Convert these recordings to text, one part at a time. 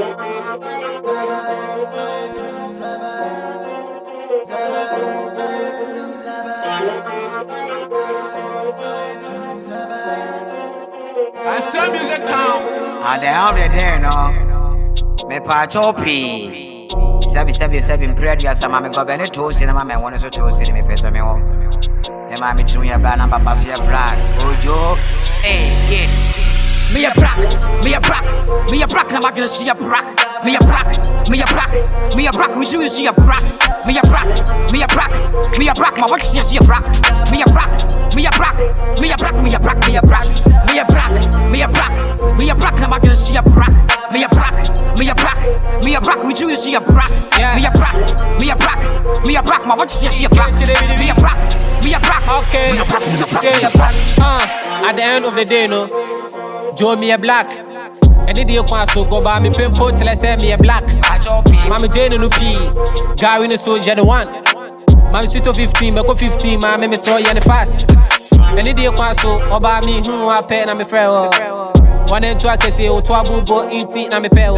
I saw music town. At the end of the day, no. Me pa choppy. Seven bread, yes, I'm a governor toast in a man, one is a toast in me, pesa me home. And my mitchell, your black, and papa, your black. Oh, Joe, hey, kid. Me a black, me a black, me a black, I'm gonna see a black. Me a black, me a black, me a black, we do see a black. Me a black, me a black, me a black, my watch see a black. Me a black, me a black, me a black, me a black, me a black, me a black, me a black, me a black, I'm gonna see a black. Me a black, me a black, me a black, we do see a black. Me a black, me a black, me a black, my watch see a black. Me a black, me a black, okay. Me a black, me a black, me a black. At the end of the day, no. Joe me a black. And the day one so go by me pimple till I say me a black. Mommy Jane no P. Gary no soldier the one. Mommy sweet to 15, me go 15, mommy me saw you in the fast. And the day one so over me I pay na me friend. One and two I can say, oh, two abubo, eat it, na me pay.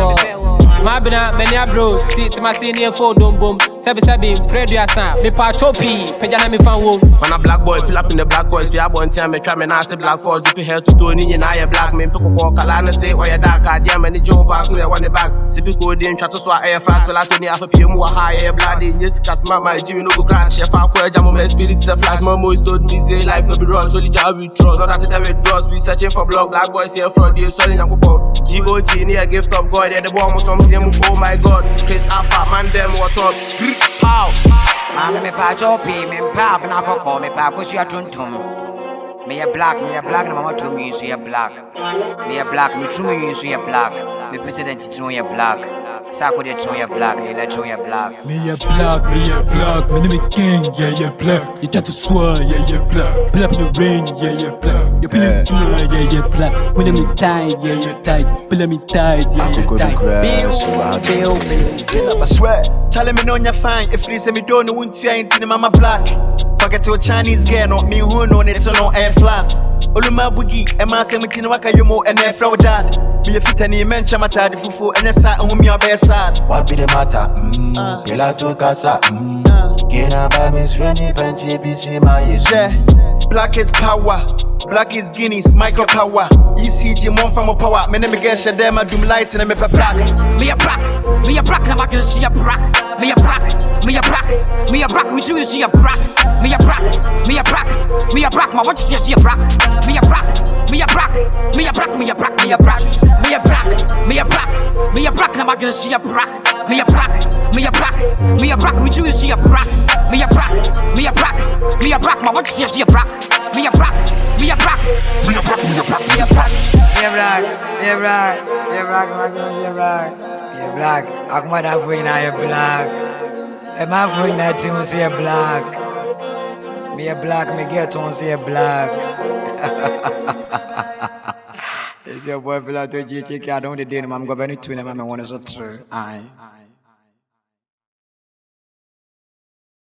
My bina, many a bro, to my senior phone, boom, Sebi, Fred, ya son, me pa choppy, Pejana me fan womb. When a black boy pull up in the black boys, be a one time, me try me nasty black force, dip hair to Tony, and I a black man, pick a walk, Alana say, why you dark, I damn, and the Joe pass me, I want the back. Sippy coding, try to swat air fast, Pilato, half a PM, more higher, bloody, yes, cast my Jimmy, no go crash, chef, I'll call jam, my spirit's a flash, my mood told me, say, life no be rush, only job we trust, not that it draws, we searching for block, black boys here, fraud, you selling, I'm GOG, near gift of God, and the bomb was some same. Oh my God, Chris Alpha, man, them what up? How? Mamma me pa choppy, me pa na poko, me pa push ya tuntum. Me a black, na mama to me so ya black. Me a black, me true me so ya black. Me president to ya black. Sako de to ya black, me la to ya black. Me a black, me name is King, yeah black. You try to swear, yeah black. Pull up in the rain, yeah black. You pull in snow, yeah black. When I'm tight, yeah tight. Pull me tight, yeah tight. I swear, tell me no you're fine. If you say me don't know what you ain't in mama black. Forget your Chinese girl, not me who know it so no air flat. Oluma bugi, Emma say me tinwaka yomo and air flow dad. Be a fit any mention matadi fufu and yes I whom you are best sad. What be the matter? Pilato casa. Kinnaba miss Rennie Panty BC Meye. Yeah, black is power. Black is Guinness, micro power. ECG, more from a power. Me name get them, I doom light and I'm a black. Me a black, I'm gonna see a black. Me a black, me a black, me a black, we do see a black. Me a black, me a black, me a black, my watch see a black. Me a black, me a black, me a black, me a black, me a black, me a black, me a black, me a black, I'm gonna see a black. Me a black, me a black, me a black, we do see a black. Me a black, me a black, me a black, my watch see a black. Me a black, me a black, me a black, me a black, me a black. Me a black, me a black, me a black, me a black, me a black. I'm gonna have you now, black. I'm having that to see a black. Me a black, me get to see a black. It's your boy Pilato GTK. I don't want to do him. I'm going to twin him. I'm one is so true. Aye.